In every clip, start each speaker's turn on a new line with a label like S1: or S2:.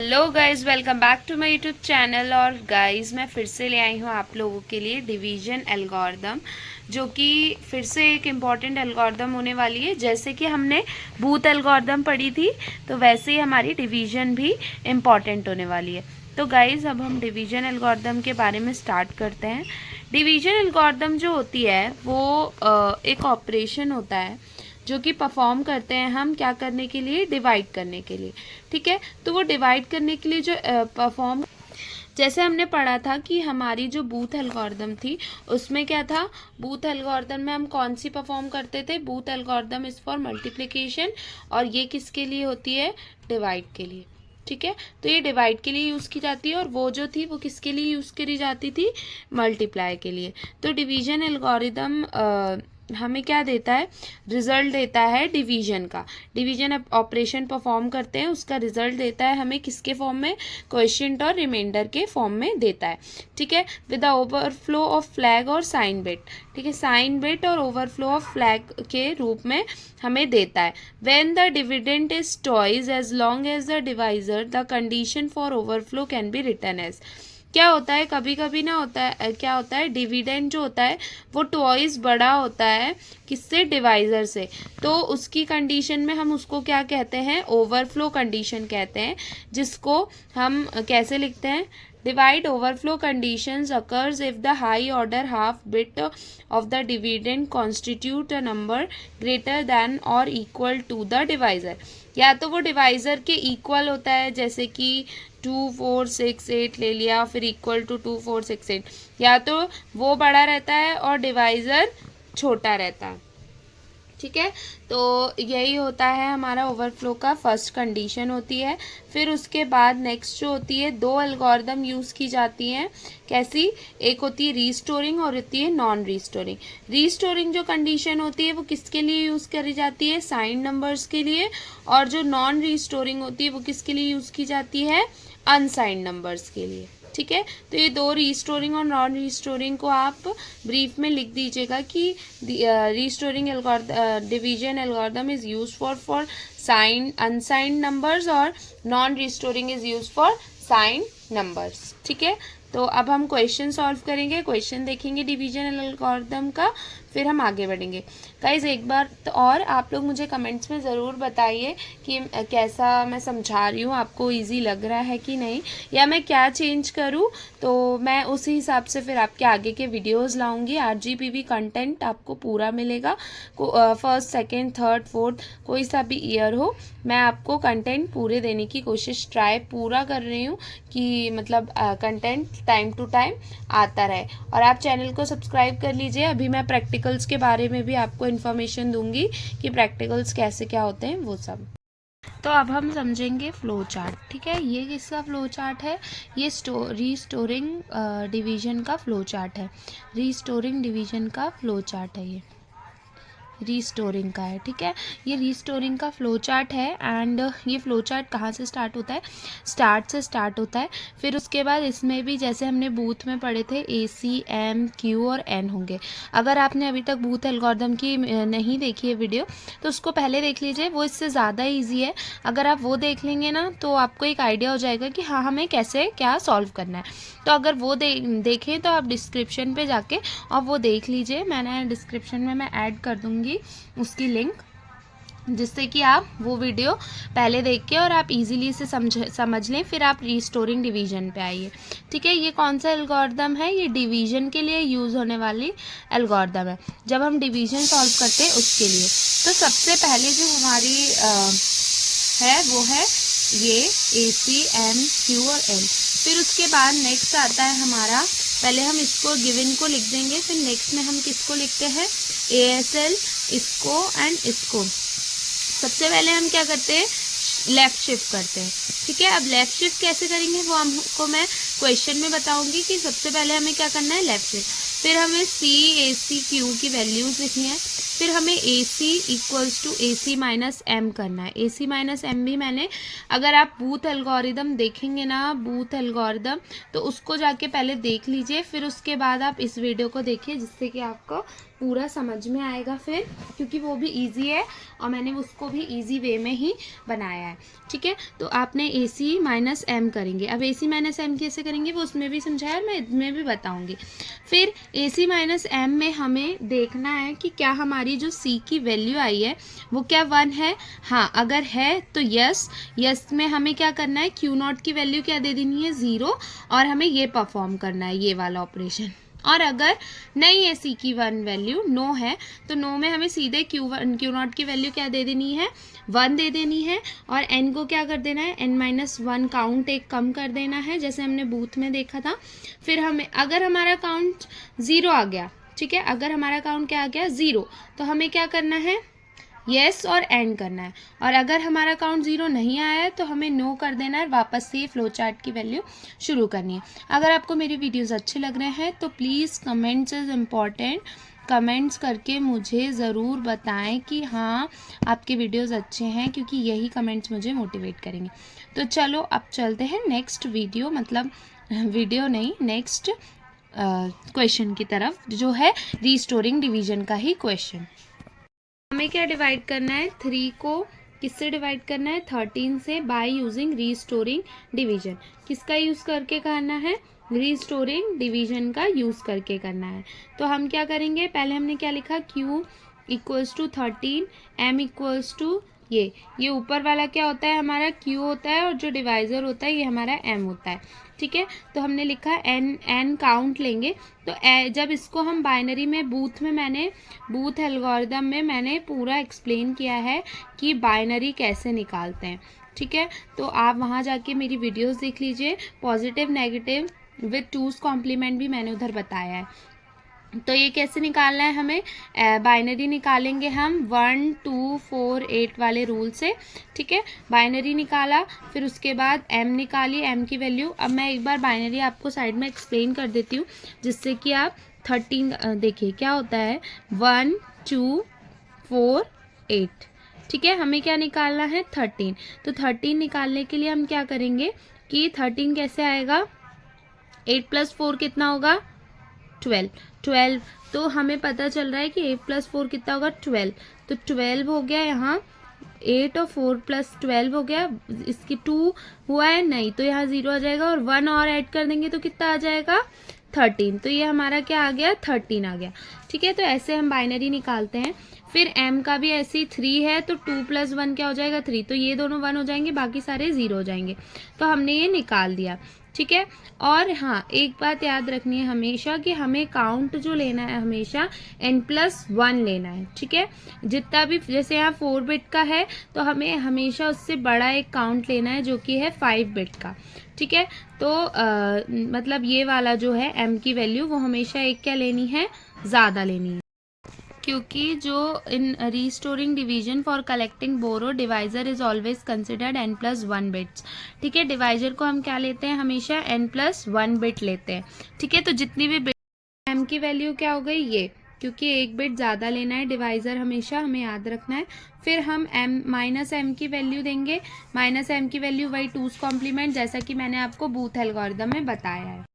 S1: Hello guys, welcome back to my YouTube channel. और guys मैं फिर से ले आई हूँ आप लोगों के लिए डिवीजन एल्गोरिदम, जो कि फिर से एक इम्पॉर्टेंट एल्गोरिदम होने वाली है। जैसे कि हमने बूथ एल्गोरिदम पढ़ी थी, तो वैसे ही हमारी डिवीजन भी इम्पॉर्टेंट होने वाली है। तो गाइस अब हम डिवीजन एल्गोरिदम के बारे में स्टार्ट करते हैं। डिवीजन एल्गोरिदम जो होती है वो एक ऑपरेशन होता है जो कि परफॉर्म करते हैं हम क्या करने के लिए, डिवाइड करने के लिए। ठीक है, तो वो डिवाइड करने के लिए जो परफॉर्म, जैसे हमने पढ़ा था कि हमारी जो बूथ एल्गोरिदम थी उसमें क्या था, बूथ एल्गोरिदम में हम कौन सी परफॉर्म करते थे, booth algorithm is for multiplication, और ये किसके लिए होती है, डिवाइड के लिए। ठीक है, तो ये डिवाइड के लिए यूज़ की जाती है, और वो जो थी वो किसके लिए यूज़ करी जाती थी, मल्टीप्लाई के लिए। तो डिवीजन एल्गोरिदम हमें क्या देता है, रिजल्ट देता है डिवीजन का। डिवीजन ऑपरेशन परफॉर्म करते हैं, उसका रिजल्ट देता है हमें किसके फॉर्म में, क्वोशिएंट और रिमाइंडर के फॉर्म में देता है। ठीक है, with the overflow of flag और साइन बिट। ठीक है, साइन बिट और ओवरफ्लो ऑफ फ्लैग के रूप में हमें देता है। When the dividend is twice as long as the divisor, the condition for overflow can be written as. क्या होता है, कभी कभी ना होता है, क्या होता है, डिविडेंड जो होता है वो ट्वाइस बड़ा होता है किससे, डिवाइजर से। तो उसकी कंडीशन में हम उसको क्या कहते हैं, ओवरफ्लो कंडीशन कहते हैं, जिसको हम कैसे लिखते हैं, divide overflow conditions occurs if the high order half bit of the dividend constitute a number greater than or equal to the divisor। या तो वो डिवाइजर के इक्वल होता है, जैसे कि 2468 ले लिया, फिर इक्वल टू 2468, या तो वो बड़ा रहता है और डिवाइजर छोटा रहता है। ठीक है, तो यही होता है हमारा ओवरफ्लो का फर्स्ट कंडीशन होती है। फिर उसके बाद नेक्स्ट जो होती है, दो एल्गोरिदम यूज़ की जाती हैं। कैसी, एक होती है रीस्टोरिंग और होती है नॉन रीस्टोरिंग। रीस्टोरिंग जो कंडीशन होती है वो किसके लिए यूज़ करी जाती है, साइन नंबर्स के लिए, और जो नॉन रीस्टोरिंग होती है वो किसके लिए यूज़ की जाती है, अनसाइंड नंबर्स के लिए। ठीक है, तो ये दो रीस्टोरिंग और नॉन रीस्टोरिंग को आप ब्रीफ में लिख दीजिएगा कि restoring division algorithm is use for sign unsigned numbers, और non restoring is use for sign numbers. ठीक है, तो अब हम क्वेश्चन सॉल्व करेंगे, क्वेश्चन देखेंगे डिवीजन एल्गोरिदम का, फिर हम आगे बढ़ेंगे। गाइज एक बार तो और आप लोग मुझे कमेंट्स में ज़रूर बताइए कि कैसा मैं समझा रही हूँ, आपको इजी लग रहा है कि नहीं, या मैं क्या चेंज करूँ, तो मैं उसी हिसाब से फिर आपके आगे के वीडियोस लाऊंगी। RGPV कंटेंट आपको पूरा मिलेगा, फर्स्ट सेकंड थर्ड फोर्थ कोई सा भी ईयर हो, मैं आपको कंटेंट पूरे देने की कोशिश ट्राई पूरा कर रही हूँ कि मतलब कंटेंट टाइम टू टाइम आता रहे। और आप चैनल को सब्सक्राइब कर लीजिए। अभी मैं प्रैक्टिकल्स के बारे में भी आपको इन्फॉर्मेशन दूंगी कि प्रैक्टिकल्स कैसे क्या होते हैं वो सब। तो अब हम समझेंगे फ्लो चार्ट। ठीक है, ये किसका फ्लो चार्ट है, ये रीस्टोरिंग डिवीजन का फ्लो चार्ट है। रीस्टोरिंग डिवीजन का फ्लो चार्ट है, ये रीस्टोरिंग का है। ठीक है, ये रीस्टोरिंग का फ्लो चार्ट है। एंड ये फ्लो चार्ट कहाँ से स्टार्ट होता है, स्टार्ट से स्टार्ट होता है। फिर उसके बाद इसमें भी जैसे हमने बूथ में पढ़े थे AC M Q और N होंगे। अगर आपने अभी तक बूथ एल्गोरिदम की नहीं देखी है वीडियो, तो उसको पहले देख लीजिए, वो इससे ज़्यादा ईजी है। अगर आप वो देख लेंगे ना तो आपको एक आइडिया हो जाएगा कि हाँ हमें कैसे क्या सॉल्व करना है। तो अगर वो देखें तो आप डिस्क्रिप्शन पे जाके और वो देख लीजिए, मैंने डिस्क्रिप्शन में मैं ऐड कर दूँगी उसकी लिंक, जिससे कि आप वो वीडियो पहले देख के और आप इजीली इसे समझ लें, फिर आप रीस्टोरिंग डिवीजन पे आइए। ठीक है, ये कौन सा एल्गोरिदम है, ये डिवीजन के लिए यूज़ होने वाली एल्गोरिदम है, जब हम डिवीजन सॉल्व करते हैं उसके लिए। तो सबसे पहले जो हमारी है वो है ये AC M Q और N। फिर उसके बाद नेक्स्ट आता है हमारा, पहले हम इसको गिवन को लिख देंगे, फिर नेक्स्ट में हम किसको लिखते हैं, ASL, इसको एंड इसको। सबसे पहले हम क्या करते हैं, लेफ़्ट शिफ्ट करते हैं। ठीक है, अब लेफ़्ट शिफ्ट कैसे करेंगे वो हमको मैं क्वेश्चन में बताऊंगी कि सबसे पहले हमें क्या करना है, लेफ़्ट शिफ्ट। फिर हमें C AC Q की वैल्यूज़ लिखनी है, फिर हमें A C equals to A C minus M करना है। ए सी माइनस एम भी मैंने, अगर आप बूथ एल्गोरिदम देखेंगे ना, बूथ एल्गोरिदम, तो उसको जाके पहले देख लीजिए, फिर उसके बाद आप इस वीडियो को देखिए, जिससे कि आपको पूरा समझ में आएगा फिर, क्योंकि वो भी इजी है और मैंने उसको भी इजी वे में ही बनाया है। ठीक है, तो आपने ए सी माइनस एम करेंगे। अब ए सी माइनस एम कैसे करेंगे वो उसमें भी समझाया और मैं इसमें भी बताऊंगी। फिर ए सी माइनस एम में हमें देखना है कि क्या हमारी जो सी की वैल्यू आई है वो क्या 1 है। हाँ, अगर है तो यस। यस में हमें क्या करना है, क्यू नॉट की वैल्यू क्या दे देनी है, 0, और हमें ये परफॉर्म करना है, ये वाला ऑपरेशन। और अगर नहीं है सी की 1 वैल्यू, नो है, तो नो में हमें सीधे क्यू नॉट की वैल्यू क्या दे देनी है, 1 दे देनी है। और एन को क्या कर देना है, n-1 काउंट एक कम कर देना है, जैसे हमने बूथ में देखा था। फिर हमें अगर हमारा काउंट 0 आ गया, ठीक है, अगर हमारा काउंट क्या आ गया, 0, तो हमें क्या करना है, येस और एंड करना है। और अगर हमारा काउंट 0 नहीं आया है तो हमें नो कर देना है, वापस से फ्लो चार्ट की वैल्यू शुरू करनी है। अगर आपको मेरी वीडियोस अच्छे लग रहे हैं तो please comments is important, comments करके मुझे ज़रूर बताएं कि हाँ आपके वीडियोस अच्छे हैं, क्योंकि यही कमेंट्स मुझे मोटिवेट करेंगे। तो चलो अब चलते हैं नेक्स्ट वीडियो, मतलब वीडियो नहीं, नेक्स्ट क्वेश्चन की तरफ, जो है रीस्टोरिंग डिवीजन का ही क्वेश्चन। हमें क्या डिवाइड करना है, 3 को किससे डिवाइड करना है, 13 से, बाय यूजिंग रीस्टोरिंग डिवीजन। किसका यूज़ करके करना है, रीस्टोरिंग डिवीजन का यूज़ करके करना है। तो हम क्या करेंगे, पहले हमने क्या लिखा, q equals to 13, m equals to ये ऊपर वाला क्या होता है, हमारा q होता है, और जो डिवाइज़र होता है ये हमारा m होता है। ठीक है, तो हमने लिखा n काउंट लेंगे। तो जब इसको हम बाइनरी में, बूथ एल्गोरिदम में मैंने पूरा एक्सप्लेन किया है कि बाइनरी कैसे निकालते हैं। ठीक है, तो आप वहाँ जाके मेरी वीडियोस देख लीजिए, positive negative with 2's complement भी मैंने उधर बताया है। तो ये कैसे निकालना है हमें, बाइनरी निकालेंगे हम 1 2 4 8 वाले रूल से। ठीक है, बाइनरी निकाला, फिर उसके बाद m निकाली, m की वैल्यू। अब मैं एक बार बाइनरी आपको साइड में एक्सप्लेन कर देती हूँ, जिससे कि आप 13 देखिए क्या होता है, 1 2 4 8। ठीक है, हमें क्या निकालना है, 13। तो 13 निकालने के लिए हम क्या करेंगे कि 13 कैसे आएगा, 8 + 4 कितना होगा, 12। तो हमें पता चल रहा है कि 8 + 4 कितना होगा, 12। तो 12 हो गया यहाँ, 8 और 4 + 12 हो गया। इसकी 2 हुआ है नहीं, तो यहाँ 0 आ जाएगा, और 1 और ऐड कर देंगे तो कितना आ जाएगा, 13। तो ये हमारा क्या आ गया, 13 आ गया। ठीक है, तो ऐसे हम बाइनरी निकालते हैं। फिर m का भी ऐसे ही 3 है, तो 2 + 1 क्या हो जाएगा, 3। तो ये दोनों 1 हो जाएंगे, बाकी सारे 0 हो जाएंगे। तो हमने ये निकाल दिया। ठीक है, और हाँ एक बात याद रखनी है हमेशा, कि हमें काउंट जो लेना है हमेशा n+1 लेना है। ठीक है, जितना भी, जैसे यहाँ 4 बिट का है तो हमें हमेशा उससे बड़ा एक काउंट लेना है, जो कि है 5 बिट का। ठीक है, तो मतलब ये वाला जो है m की वैल्यू, वो हमेशा एक क्या लेनी है, ज़्यादा लेनी है, क्योंकि जो in restoring division for collecting borrow, divisor is always considered n+1 bits. ठीक है, डिवाइजर को हम क्या लेते हैं, हमेशा n+1 बिट लेते हैं। ठीक है, तो जितनी भी बिट, m की वैल्यू क्या हो गई, ये, क्योंकि एक बिट ज़्यादा लेना है डिवाइज़र, हमेशा हमें याद रखना है। फिर हम -m की वैल्यू देंगे, -m की वैल्यू वही 2's कॉम्प्लीमेंट, जैसा कि मैंने आपको बूथ एल्गोरिदम में बताया है।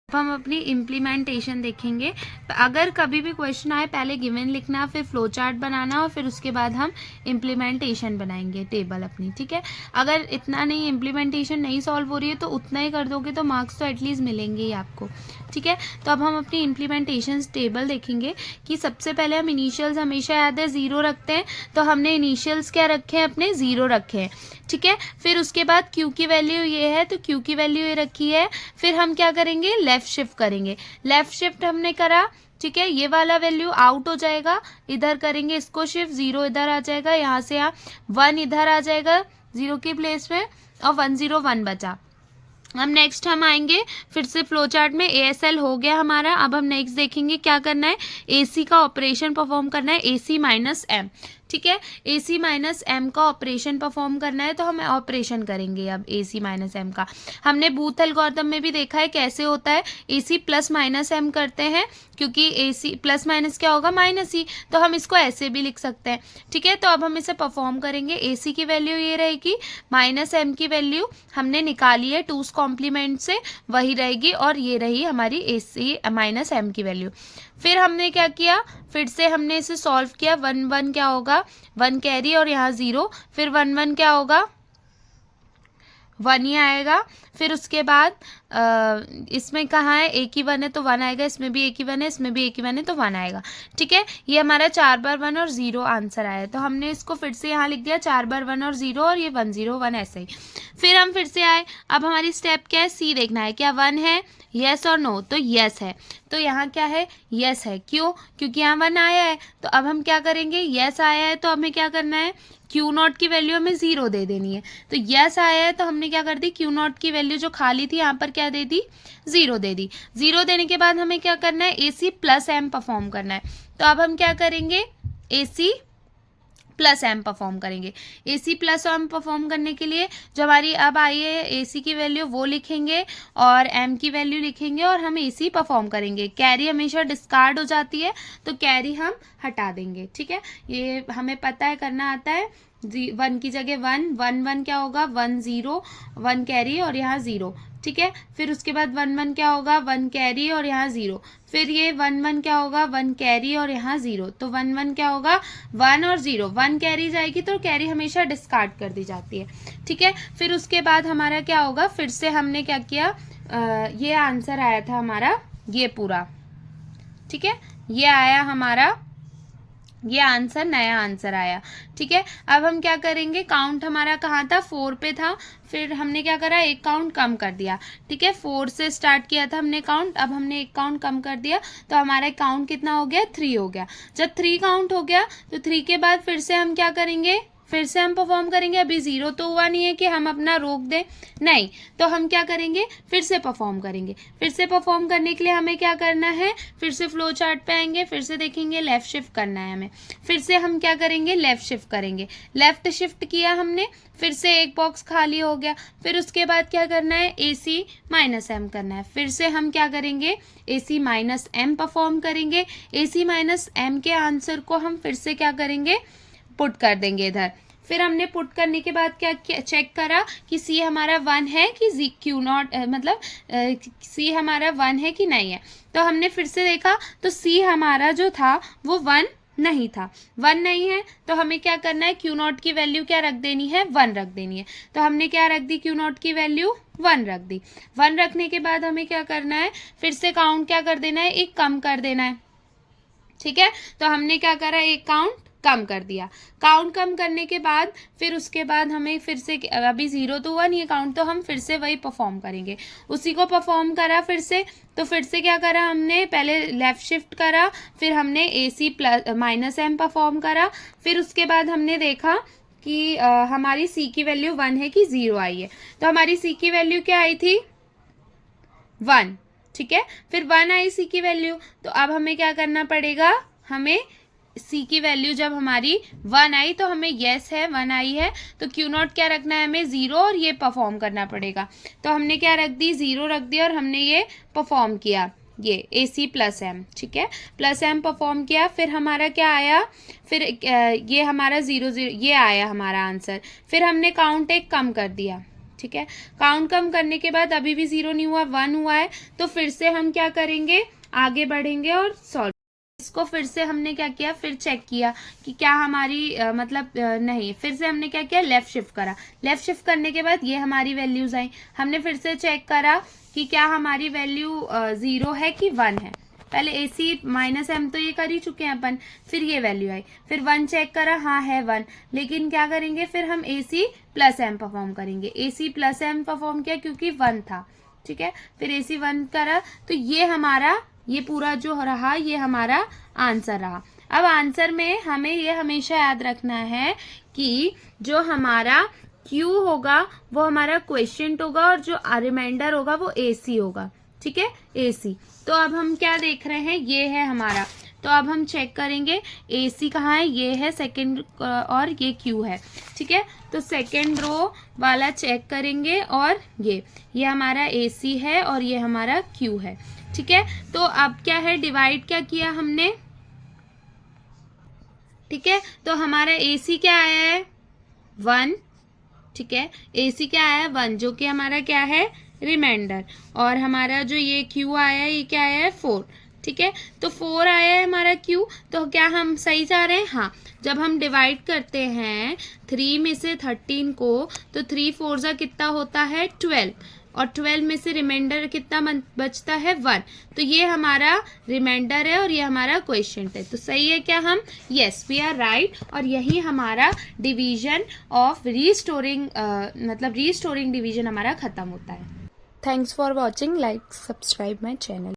S1: अब हम अपनी इम्प्लीमेंटेशन देखेंगे। तो अगर कभी भी क्वेश्चन आए, पहले गिवन लिखना, फिर फ्लो चार्ट बनाना, और फिर उसके बाद हम इम्प्लीमेंटेशन बनाएंगे टेबल अपनी। ठीक है, अगर इतना नहीं, इम्प्लीमेंटेशन नहीं सॉल्व हो रही है तो उतना ही कर दोगे तो मार्क्स तो एटलीस्ट मिलेंगे ही आपको। ठीक है, तो अब हम अपनी इम्प्लीमेंटेशन टेबल देखेंगे कि सबसे पहले हम इनिशियल्स हमेशा याद है 0 रखते हैं, तो हमने इनिशियल्स क्या रखे हैं, अपने 0 रखे हैं। ठीक है, फिर उसके बाद क्यू की वैल्यू ये है, तो क्यू की वैल्यू ये रखी है। फिर हम क्या करेंगे, लेफ्ट शिफ्ट करेंगे, लेफ्ट शिफ्ट हमने करा। ठीक है, ये वाला वैल्यू आउट हो जाएगा, इधर करेंगे इसको शिफ्ट, 0 इधर आ जाएगा, यहाँ से यहाँ 1 इधर आ जाएगा 0 के प्लेस में, और 101 बचा। अब नेक्स्ट हम आएंगे फिर से फ्लो चार्ट में, ASL हो गया हमारा। अब हम नेक्स्ट देखेंगे क्या करना है, AC का ऑपरेशन परफॉर्म करना है, AC - M। ठीक है। ए सी माइनस एम का ऑपरेशन परफॉर्म करना है तो हम ऑपरेशन करेंगे अब ए सी माइनस एम का। हमने बूथ एल्गोरिथम में भी देखा है कैसे होता है, ए सी प्लस माइनस एम करते हैं, क्योंकि ए सी प्लस माइनस क्या होगा, माइनस ही, तो हम इसको ऐसे भी लिख सकते हैं। ठीक है, तो अब हम इसे परफॉर्म करेंगे। ए सी की वैल्यू ये रहेगी, माइनस एम की वैल्यू हमने निकाली है टूस कॉम्प्लीमेंट से, वही रहेगी, और ये रही हमारी ए सी माइनस एम की वैल्यू। फिर हमने क्या किया, फिर से हमने इसे सॉल्व किया। 1 1 क्या होगा, 1 कैरी और यहाँ 0, फिर 1 1 क्या होगा, 1 ही आएगा। फिर उसके बाद इसमें कहाँ है, एक ही 1 है तो 1 आएगा, इसमें भी एक ही 1 है, इसमें भी एक ही 1 है तो 1 आएगा। ठीक है, ये हमारा 4 बार 1 और 0 आंसर आया, तो हमने इसको फिर से यहाँ लिख दिया 4 बार 1 और 0, और ये 1 0 1 ऐसे ही। फिर हम फिर से आए, अब हमारी स्टेप क्या है, सी देखना है, क्या 1 है, यस और नो, तो यस है, तो यहाँ क्या है, यस है। क्यों, क्योंकि यहाँ 1 आया है, तो अब हम क्या करेंगे, यस आया है तो हमें क्या करना है, क्यू नॉट की वैल्यू हमें 0 दे देनी है। तो यस आया है तो हमने क्या कर दी, क्यू नॉट की वैल्यू जो खाली थी यहाँ पर क्या दे दी, 0 दे दी। 0 देने के बाद हमें क्या करना है, ए सी प्लस एम परफॉर्म करना है। तो अब हम क्या करेंगे, ए सी प्लस एम परफॉर्म करेंगे। ए सी प्लस एम परफॉर्म करने के लिए जो हमारी अब आई है ए सी की वैल्यू वो लिखेंगे और एम की वैल्यू लिखेंगे और हम ए सी परफॉर्म करेंगे। कैरी हमेशा डिस्कार्ड हो जाती है तो कैरी हम हटा देंगे। ठीक है, ये हमें पता है, करना आता है। 1 की जगह 1 1 1 क्या होगा, 1 0 1 कैरी और यहाँ 0। ठीक है, फिर उसके बाद 1 1 क्या होगा, 1 कैरी और यहाँ 0। फिर ये 1 1 क्या होगा, 1 कैरी और यहाँ 0। तो 1 1 क्या होगा, 1 और 0, 1 कैरी जाएगी तो कैरी हमेशा डिस्कार्ड कर दी जाती है। ठीक है, फिर उसके बाद हमारा क्या होगा, फिर से हमने क्या किया, ये आंसर आया था हमारा ये पूरा। ठीक है, ये आया हमारा, ये आंसर नया आंसर आया। ठीक है, अब हम क्या करेंगे, काउंट हमारा कहाँ था, 4 पे था, फिर हमने क्या करा, एक काउंट कम कर दिया। ठीक है, 4 से स्टार्ट किया था हमने काउंट, अब हमने एक काउंट कम कर दिया तो हमारा काउंट कितना हो गया, 3 हो गया। जब 3 काउंट हो गया तो 3 के बाद फिर से हम क्या करेंगे, फिर से हम परफॉर्म करेंगे। अभी 0 तो हुआ नहीं है कि हम अपना रोक दें, नहीं, तो हम क्या करेंगे, फिर से परफॉर्म करेंगे। फिर से परफॉर्म करने के लिए हमें क्या करना है, फिर से फ्लो चार्ट पे आएंगे, फिर से देखेंगे लेफ्ट शिफ्ट करना है हमें। फिर से हम क्या करेंगे, लेफ्ट शिफ्ट करेंगे। लेफ्ट शिफ्ट किया हमने, फिर से एक बॉक्स खाली हो गया। फिर उसके बाद क्या करना है, ए सी माइनस एम करना है। फिर से हम क्या करेंगे, ए सी माइनस एम परफॉर्म करेंगे। ए सी माइनस एम के आंसर को हम फिर से क्या करेंगे, पुट कर देंगे इधर। फिर हमने पुट करने के बाद क्या चेक करा कि सी हमारा 1 है कि क्यू नॉट, मतलब सी हमारा 1 है कि नहीं है। तो हमने फिर से देखा तो सी हमारा जो था वो 1 नहीं था। 1 नहीं है तो हमें क्या करना है, क्यू नॉट की वैल्यू क्या रख देनी है, 1 रख देनी है। तो हमने क्या रख दी, क्यू नॉट की वैल्यू 1 रख दी। 1 रखने के बाद हमें क्या करना है, फिर से काउंट क्या कर देना है, एक कम कर देना है। ठीक है, तो हमने क्या करा, एक काउंट कम कर दिया। काउंट कम करने के बाद फिर उसके बाद हमें फिर से, अभी 0 तो हुआ नहीं है काउंट, तो हम फिर से वही परफॉर्म करेंगे। उसी को परफॉर्म करा फिर से, तो फिर से क्या करा हमने, पहले लेफ्ट शिफ्ट करा, फिर हमने A C plus minus M perform करा। फिर उसके बाद हमने देखा कि हमारी सी की वैल्यू 1 है कि 0 आई है। तो हमारी सी की वैल्यू क्या आई थी, 1। ठीक है, फिर 1 आई सी की वैल्यू, तो अब हमें क्या करना पड़ेगा, हमें सी की वैल्यू जब हमारी 1 आई तो हमें यस है, 1 आई है, तो क्यू नॉट क्या रखना है हमें, 0, और ये परफॉर्म करना पड़ेगा। तो हमने क्या रख दी, 0 रख दिया और हमने ये परफॉर्म किया, ये ए सी प्लस एम। ठीक है, प्लस एम परफॉर्म किया। फिर हमारा क्या आया, फिर ये हमारा 0 0 ये आया हमारा आंसर। फिर हमने काउंट एक कम कर दिया। ठीक है, काउंट कम करने के बाद अभी भी 0 नहीं हुआ, 1 हुआ है। तो फिर से हम क्या करेंगे, आगे बढ़ेंगे और सॉल्व। इसको फिर से हमने क्या किया, फिर चेक किया कि क्या हमारी नहीं, फिर से हमने क्या किया, लेफ्ट शिफ्ट करा। लेफ्ट शिफ्ट करने के बाद ये हमारी वैल्यूज आई। हमने फिर से चेक करा कि क्या हमारी वैल्यू 0 है कि 1 है। पहले ए सी माइनस एम तो ये कर ही चुके हैं अपन, फिर ये वैल्यू आई। फिर 1 चेक करा, हाँ है 1, लेकिन क्या करेंगे, फिर हम ए सी प्लस एम परफॉर्म करेंगे। ए सी प्लस एम परफॉर्म किया क्योंकि 1 था। ठीक है, फिर ए सी 1 करा, तो ये हमारा, ये पूरा जो रहा ये हमारा आंसर रहा। अब आंसर में हमें ये हमेशा याद रखना है कि जो हमारा Q होगा वो हमारा क्वेश्चन होगा और जो रिमाइंडर होगा वो AC होगा। ठीक है, AC। तो अब हम क्या देख रहे हैं, ये है हमारा। तो अब हम चेक करेंगे ए सी कहाँ है, ये है सेकेंड और ये क्यू है, ठीक है। तो सेकेंड रो वाला चेक करेंगे और ये हमारा ए सी है और ये हमारा क्यू है, ठीक है। तो अब क्या है, डिवाइड क्या किया हमने, ठीक है। तो हमारा ए सी क्या आया है 1, ठीक है। ए सी क्या आया है 1, जो कि हमारा क्या है रिमाइंडर, और हमारा जो ये क्यू आया है ये क्या आया है 4, ठीक है। तो 4 आया है हमारा क्यू, तो क्या हम सही जा रहे हैं, हाँ। जब हम डिवाइड करते हैं 3 में से 13 को, तो 3 4 जा कितना होता है 12, और 12 में से रिमाइंडर कितना बचता है 1। तो ये हमारा रिमाइंडर है और ये हमारा क्वेश्चन है, तो सही है क्या हम, यस वी आर राइट। और यही हमारा डिवीजन ऑफ रीस्टोरिंग मतलब रीस्टोरिंग डिवीजन हमारा खत्म होता है। Thanks for watching, like subscribe my channel.